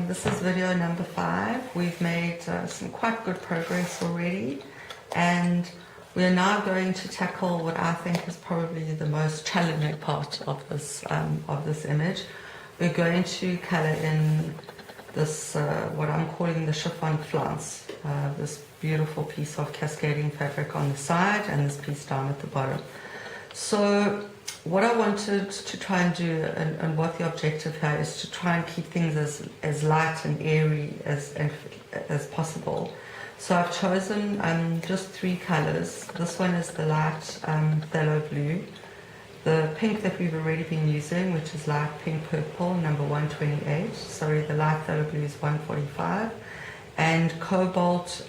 This is video number 5. We've made some quite good progress already, and we are now going to tackle what I think is probably the most challenging part of this image. We're going to color in this what I'm calling the chiffon flounce, this beautiful piece of cascading fabric on the side and this piece down at the bottom. So what I wanted to try and do, and what the objective here is, to try and keep things as light and airy as possible. So I've chosen just 3 colors. This one is the light phthalo blue, the pink that we've already been using, which is light pink purple, number 128. Sorry, the light phthalo blue is 145, and cobalt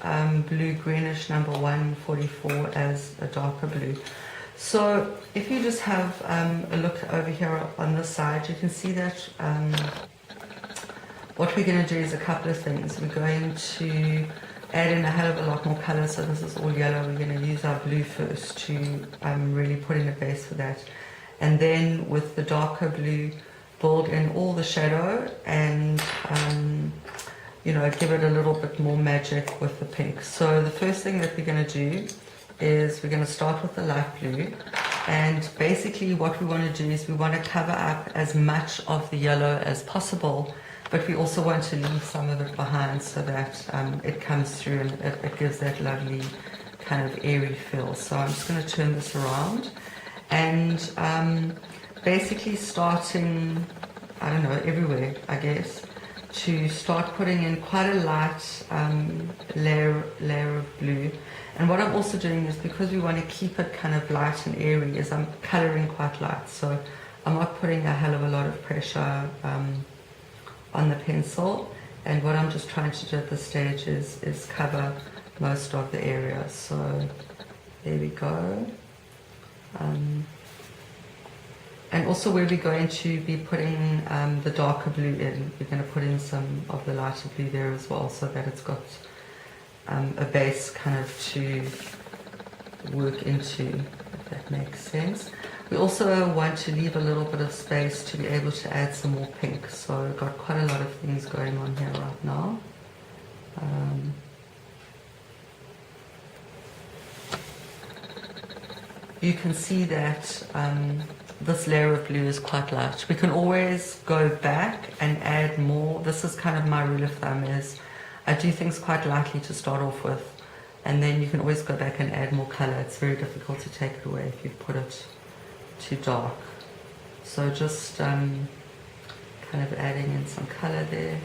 blue greenish, number 144, as a darker blue. So if you just have a look over here on this side, you can see that what we're going to do is a couple of things. We're going to add in a hell of a lot more color. So this is all yellow. We're going to use our blue first to really put in a base for that. And then with the darker blue, build in all the shadow and you know, give it a little bit more magic with the pink. So the first thing that we're going to do is we're going to start with the light blue, and basically what we want to do is we want to cover up as much of the yellow as possible, but we also want to leave some of it behind so that it comes through and it gives that lovely kind of airy feel. So I'm just going to turn this around and basically starting, I don't know, everywhere I guess, to start putting in quite a light layer of blue. And what I'm also doing is, because we want to keep it kind of light and airy, is I'm coloring quite light. So I'm not putting a hell of a lot of pressure on the pencil. And what I'm just trying to do at this stage is cover most of the area. So there we go. And also where we're going to be putting the darker blue in, we're going to put in some of the lighter blue there as well, so that it's got a base kind of to work into, if that makes sense. We also want to leave a little bit of space to be able to add some more pink. So we've got quite a lot of things going on here right now. You can see that this layer of blue is quite light. We can always go back and add more. This is kind of my rule of thumb, is I do things quite lightly to start off with, and then you can always go back and add more color. It's very difficult to take it away if you put it too dark. So just kind of adding in some color there.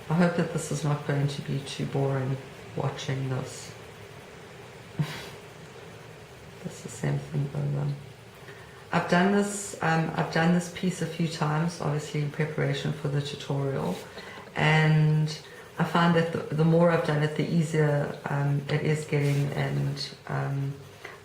I hope that this is not going to be too boring watching this. It's the same thing over. I've done this piece a few times, obviously in preparation for the tutorial, and I find that the more I've done it, the easier it is getting, and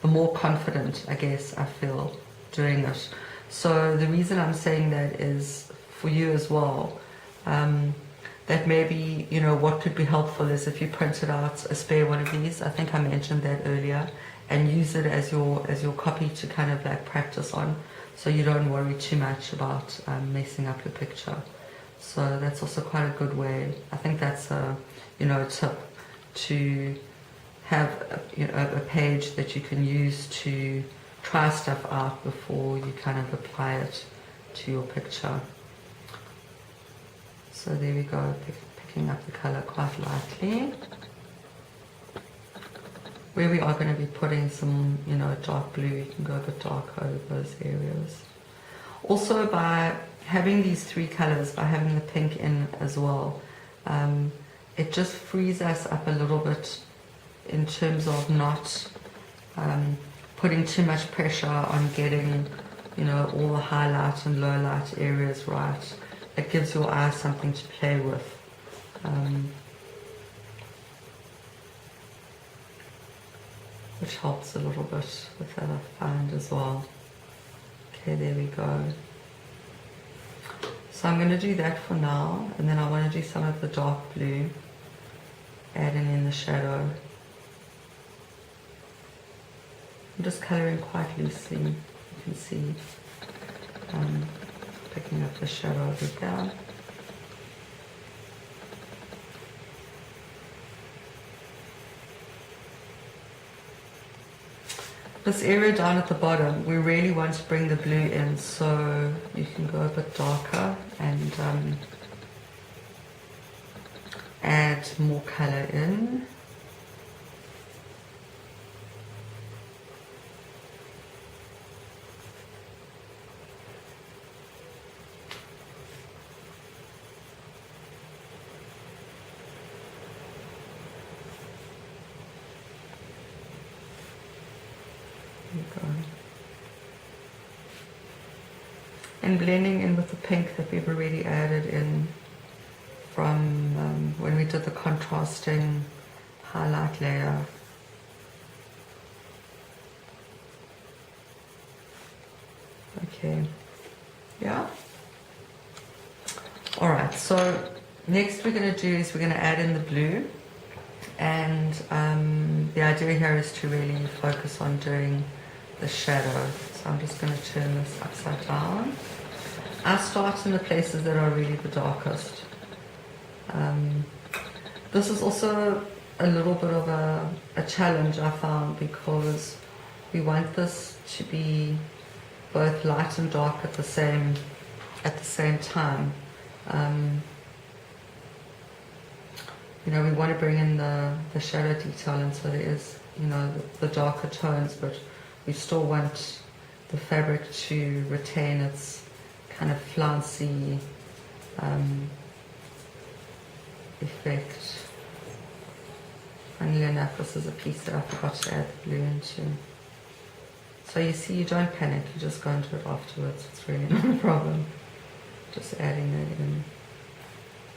the more confident, I guess, I feel doing it. So the reason I'm saying that is for you as well, that maybe, you know, what could be helpful is if you printed out a spare one of these, I think I mentioned that earlier, and use it as your copy to kind of like practice on, so you don't worry too much about messing up your picture. So that's also quite a good way. I think that's a, you know, a tip to have a page that you can use to try stuff out before you kind of apply it to your picture. So there we go, picking up the color quite lightly. Where we are going to be putting some, you know, dark blue, you can go a bit darker over those areas. Also, by having these 3 colors, by having the pink in as well, it just frees us up a little bit in terms of not putting too much pressure on getting, you know, all the highlight and low light areas right. It gives your eyes something to play with. Which helps a little bit with that, I find, as well. Okay, there we go. So I'm going to do that for now, and then I want to do some of the dark blue, adding in the shadow. I'm just colouring quite loosely, you can see, picking up the shadow over there. this area down at the bottom, we really want to bring the blue in, so you can go a bit darker and add more color in. And blending in with the pink that we've already added in from when we did the contrasting highlight layer. Okay, yeah. All right, so next we're going to do is we're going to add in the blue, and the idea here is to really focus on doing the shadow. So I'm just going to turn this upside down. I start in the places that are really the darkest. This is also a little bit of a challenge I found, because we want this to be both light and dark at the same time. You know, we want to bring in the shadow detail, and so there is, you know, the darker tones, but we still want the fabric to retain its kind of flouncy effect. Funnily enough, this is a piece that I forgot to add the blue into. So you see, you don't panic, you just go into it afterwards. It's really not a problem. Just adding that in.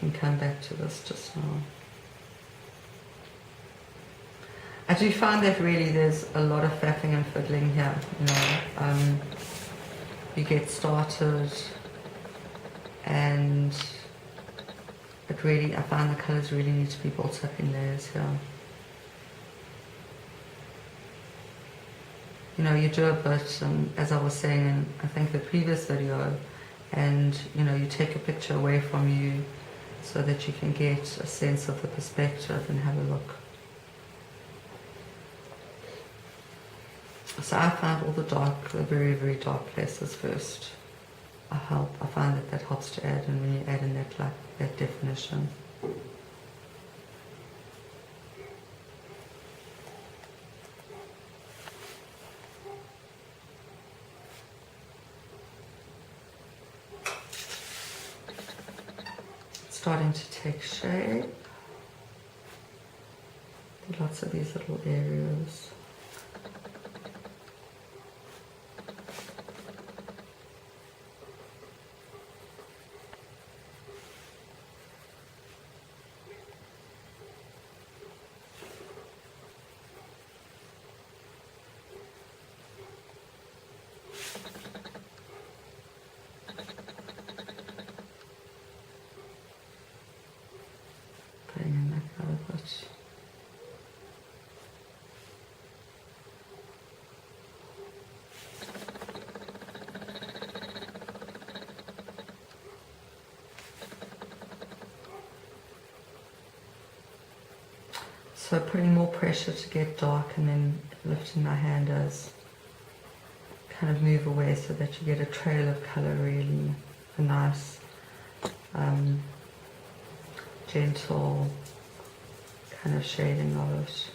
And come back to this just now. I do find that really there's a lot of faffing and fiddling here. You know, you get started, and it really, I find the colours really need to be built up in layers here. You know, you do a bit, as I was saying in, I think, the previous video, and you know, you take a picture away from you so that you can get a sense of the perspective and have a look. So I find all the very, very dark places first. I find that helps to add, and when you add in that definition. Starting to take shape. Lots of these little areas. So putting more pressure to get dark, and then lifting my hand as kind of move away so that you get a trail of colour, really a nice gentle kind of shading of it.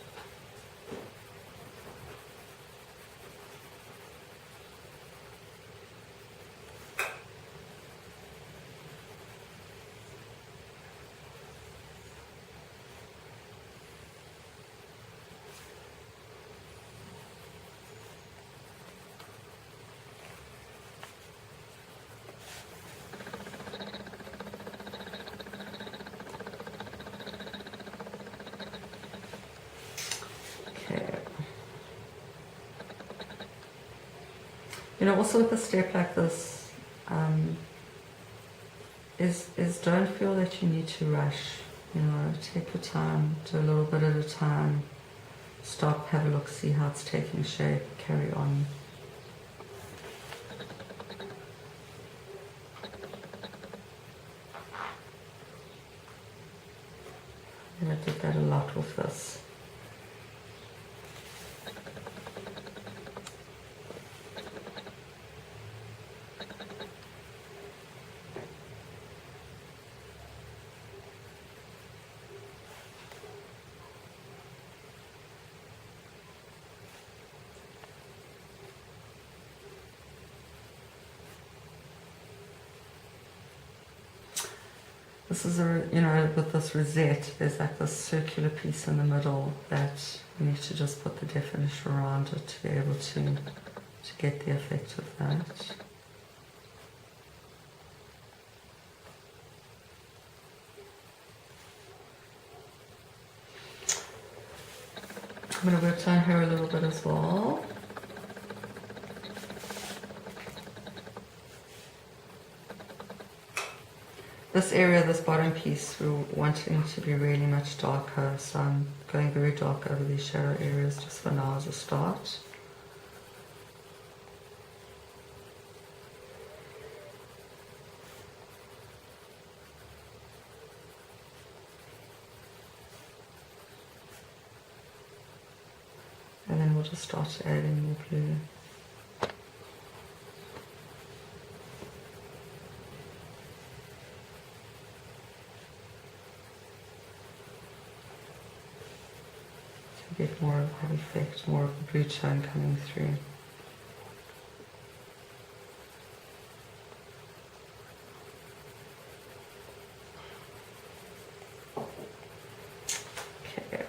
You know, also with a step like this, is don't feel that you need to rush. You know, take your time, do a little bit at a time. Stop, have a look, see how it's taking shape, carry on. And I did that a lot with this. This is a, you know, with this rosette, there's like this circular piece in the middle that you need to just put the definition around it to be able to get the effect of that. I'm going to work down here a little bit as well. This area, this bottom piece, we're wanting to be really much darker, so I'm going very dark over these shadow areas just for now as a start. And then we'll just start adding more blue. Get more of that effect, more of the blue tone coming through. Okay.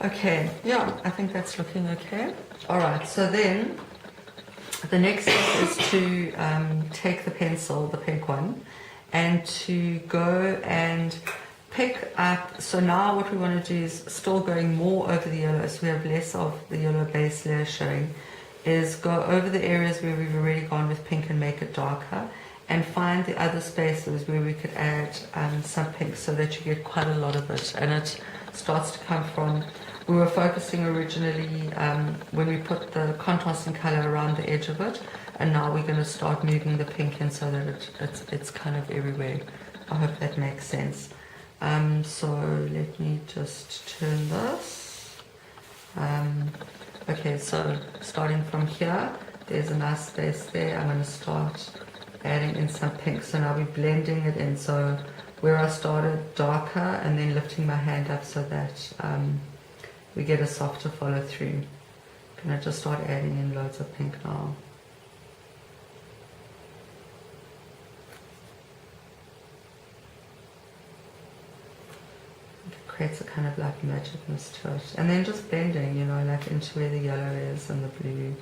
Okay, yeah, I think that's looking okay. All right, so then the next step is to take the pencil, the pink one, and to go and pick up. So now what we want to do is still going more over the yellow, so we have less of the yellow base layer showing, is go over the areas where we've already gone with pink and make it darker, and find the other spaces where we could add some pink so that you get quite a lot of it. And it starts to come from, we were focusing originally when we put the contrasting color around the edge of it, and now we're going to start moving the pink in so that it's kind of everywhere. I hope that makes sense. So let me just turn this. Okay, so starting from here, there's a nice space there. I'm going to start adding in some pink. So now we're blending it in. So where I started darker and then lifting my hand up so that we get a softer follow through. Can I just start adding in loads of pink now? It creates a kind of like magicness to it. And then just blending, you know, like into where the yellow is and the blue.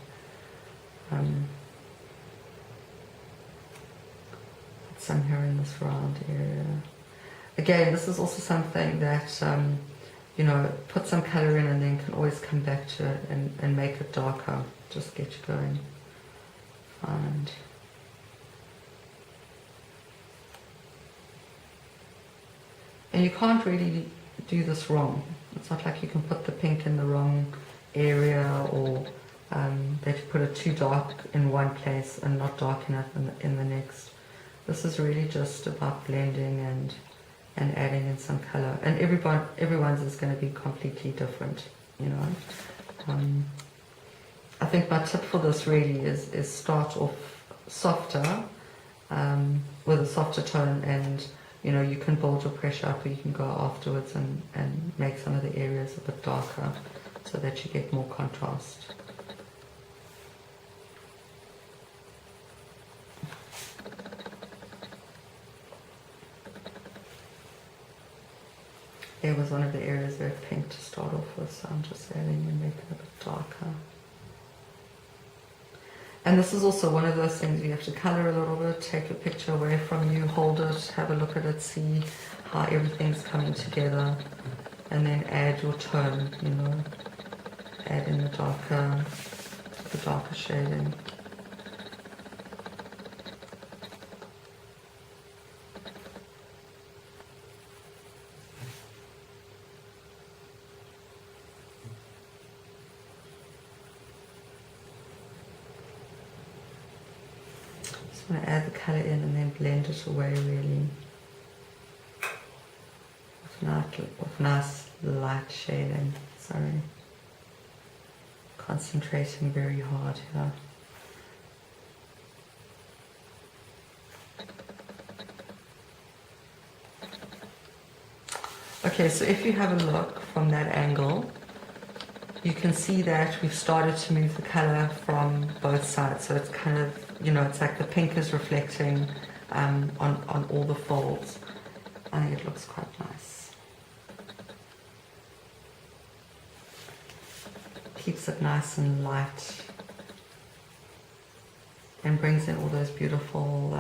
Some here in this round area. Again, this is also something that you know, put some color in and then can always come back to it and make it darker. Just get you going. And you can't really do this wrong. It's not like you can put the pink in the wrong area, or that you put it too dark in one place and not dark enough in the next. This is really just about blending and adding in some color, and everyone's is going to be completely different, you know. I think my tip for this really is start off softer, with a softer tone, and you know, you can build your pressure up, or you can go afterwards and make some of the areas a bit darker so that you get more contrast. There was one of the areas very pink to start off with, so I'm just adding and making it a bit darker. And this is also one of those things you have to color a little bit, take a picture away from you, hold it, have a look at it, see how everything's coming together, and then add your tone, you know, add in the darker shading. I'm going to add the colour in and then blend it away really with nice light shading. Sorry, concentrating very hard here. Okay, so if you have a look from that angle, you can see that we've started to move the color from both sides. So it's kind of, you know, it's like the pink is reflecting on all the folds. I think it looks quite nice. Keeps it nice and light and brings in all those beautiful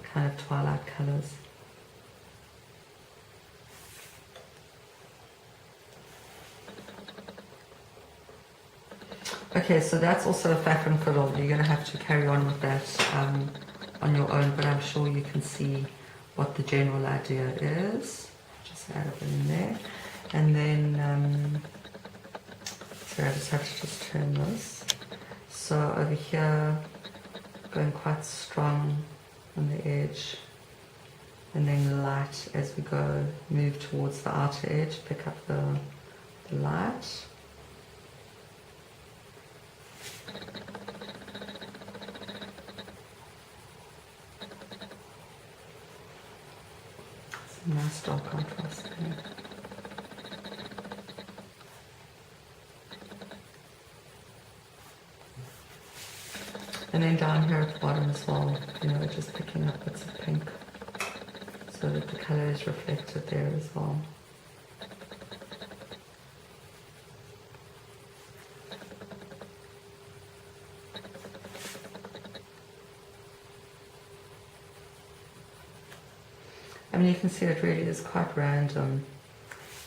kind of twilight colors. Okay, so that's also a saffron fiddle. You're going to have to carry on with that on your own, but I'm sure you can see what the general idea is. Just add it in there. And then, sorry, I just have to just turn this. So over here, going quite strong on the edge, and then light as we go, move towards the outer edge, pick up the light. Nice dark contrast there. And then down here at the bottom as well, you know, just picking up bits of pink so that the color is reflected there as well. I mean, you can see it really is quite random.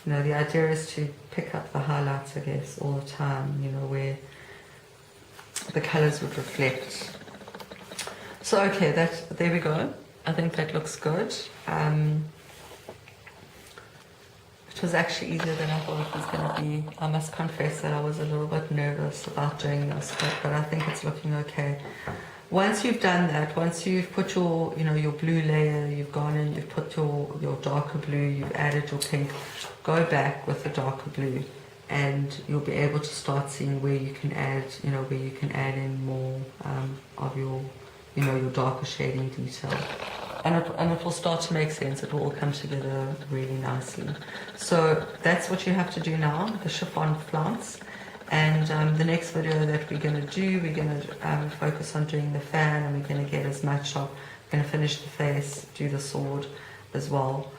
You know, the idea is to pick up the highlights, I guess, all the time, you know, where the colors would reflect. So, okay, there we go. I think that looks good. It was actually easier than I thought it was going to be. I must confess that I was a little bit nervous about doing this, but I think it's looking okay. Once you've done that, once you've put your, you know, your blue layer, you've gone in, you've put your darker blue, you've added your pink, go back with the darker blue, and you'll be able to start seeing where you can add, you know, where you can add in more of your, you know, your darker shading detail. And it will start to make sense. It will all come together really nicely. So that's what you have to do now, the chiffon flounce. And the next video that we're going to do, we're going to focus on doing the fan, and we're going to get as much of, we're going to finish the face, do the sword as well.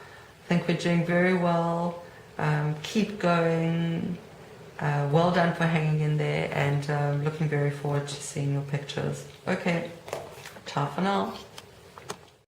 I think we're doing very well. Keep going. Well done for hanging in there, and looking very forward to seeing your pictures. Okay, ciao for now.